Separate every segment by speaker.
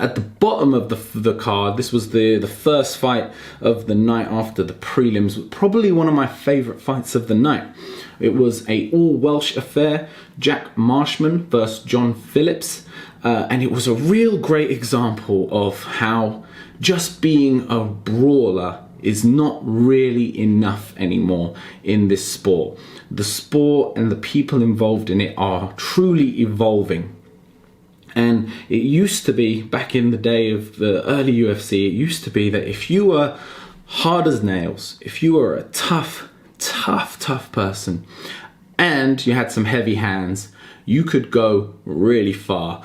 Speaker 1: At the bottom of the card, this was the first fight of the night after the prelims, probably one of my favourite fights of the night. It was a all-Welsh affair, Jack Marshman versus John Phillips, and it was a real great example of how just being a brawler is not really enough anymore in this sport. The sport and the people involved in it are truly evolving. And it used to be, back in the day of the early UFC, it used to be that if you were hard as nails, if you were a tough person, and you had some heavy hands, you could go really far.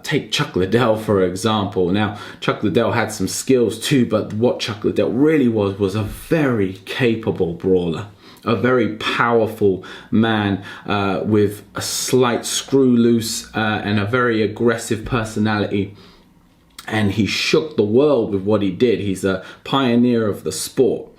Speaker 1: Take Chuck Liddell, for example. Now, Chuck Liddell had some skills too, but what Chuck Liddell really was a very capable brawler. A very powerful man with a slight screw loose and a very aggressive personality. And he shook the world with what he did. He's a pioneer of the sport.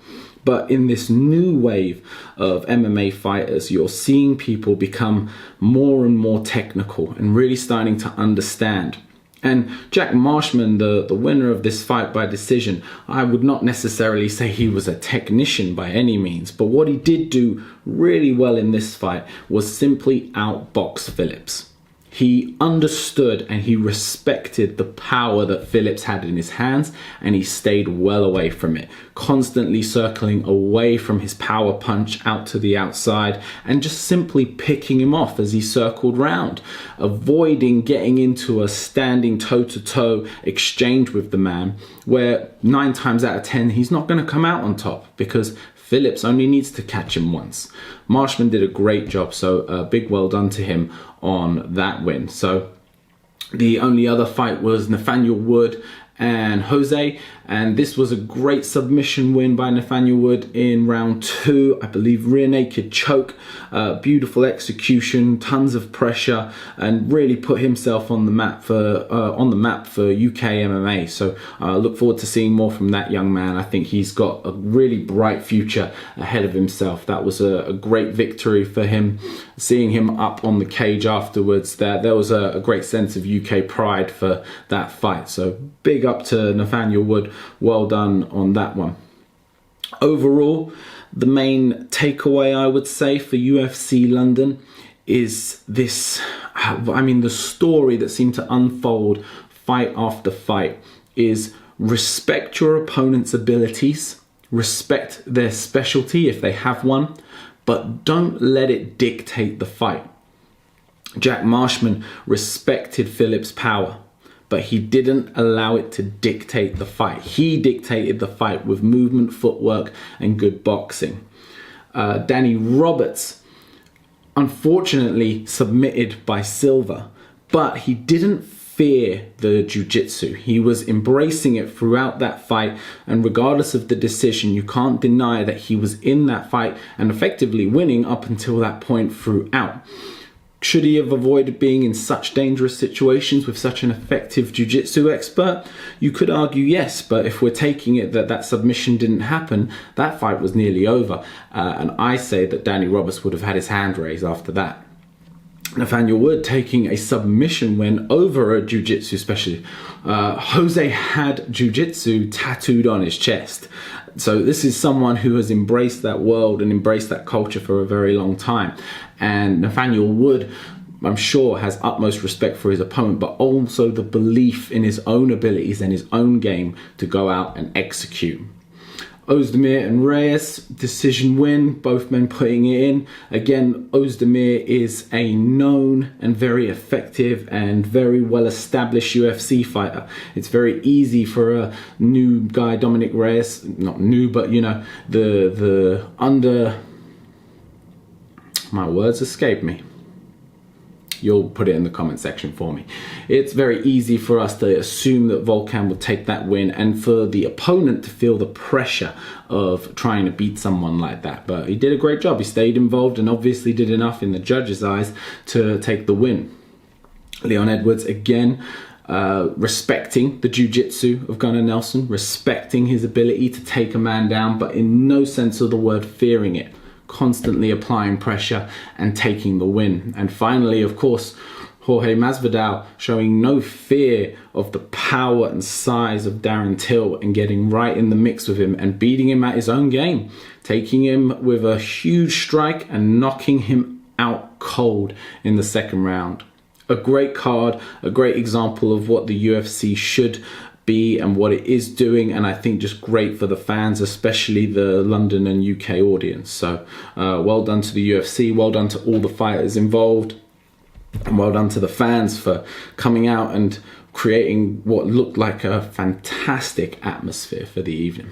Speaker 1: But in this new wave of MMA fighters, you're seeing people become more and more technical and really starting to understand. And Jack Marshman, the winner of this fight by decision, I would not necessarily say he was a technician by any means, but what he did do really well in this fight was simply outbox Phillips. He understood and he respected the power that Phillips had in his hands, and he stayed well away from it, constantly circling away from his power punch out to the outside and just simply picking him off as he circled round, avoiding getting into a standing toe-to-toe exchange with the man where 9 times out of 10 he's not going to come out on top because Phillips only needs to catch him once. Marshman did a great job, so a big well done to him on that win. So the only other fight was Nathaniel Wood and Jose, and this was a great submission win by Nathaniel Wood in round 2. I believe rear naked choke, beautiful execution, tons of pressure, and really put himself on the map for UK MMA. So look forward to seeing more from that young man. I think he's got a really bright future ahead of himself. That was a great victory for him. Seeing him up on the cage afterwards, there was a great sense of UK pride for that fight. So big up to Nathaniel Wood. Well done on that one. Overall, the main takeaway I would say for UFC London is this, the story that seemed to unfold fight after fight is respect your opponent's abilities, respect their specialty if they have one, but don't let it dictate the fight. Jack Marshman respected Phillips' power, but he didn't allow it to dictate the fight. He dictated the fight with movement, footwork, and good boxing. Danny Roberts, unfortunately, submitted by Silva, but he didn't fear the jiu-jitsu. He was embracing it throughout that fight, and regardless of the decision, you can't deny that he was in that fight and effectively winning up until that point throughout. Should he have avoided being in such dangerous situations with such an effective jiu-jitsu expert? You could argue yes, but if we're taking it that submission didn't happen, that fight was nearly over. And I say that Danny Roberts would have had his hand raised after that. Nathaniel Wood taking a submission win over a jiu-jitsu specialist. Jose had jiu-jitsu tattooed on his chest. So this is someone who has embraced that world and embraced that culture for a very long time. And Nathaniel Wood, I'm sure, has utmost respect for his opponent, but also the belief in his own abilities and his own game to go out and execute. Ozdemir and Reyes, decision win, both men putting it in. Again, Ozdemir is a known and very effective and very well-established UFC fighter. It's very easy for a new guy, Dominic Reyes, not new, but my words escape me. You'll put it in the comment section for me. It's very easy for us to assume that Volkan would take that win and for the opponent to feel the pressure of trying to beat someone like that. But he did a great job. He stayed involved and obviously did enough in the judges' eyes to take the win. Leon Edwards, again, respecting the jiu-jitsu of Gunnar Nelson, respecting his ability to take a man down, but in no sense of the word fearing it. Constantly applying pressure and taking the win. And finally, of course, Jorge Masvidal showing no fear of the power and size of Darren Till and getting right in the mix with him and beating him at his own game, taking him with a huge strike and knocking him out cold in the second round. A great card, a great example of what the UFC should be and what it is doing, and I think just great for the fans, especially the London and UK audience. So well done to the UFC, well done to all the fighters involved, and well done to the fans for coming out and creating what looked like a fantastic atmosphere for the evening.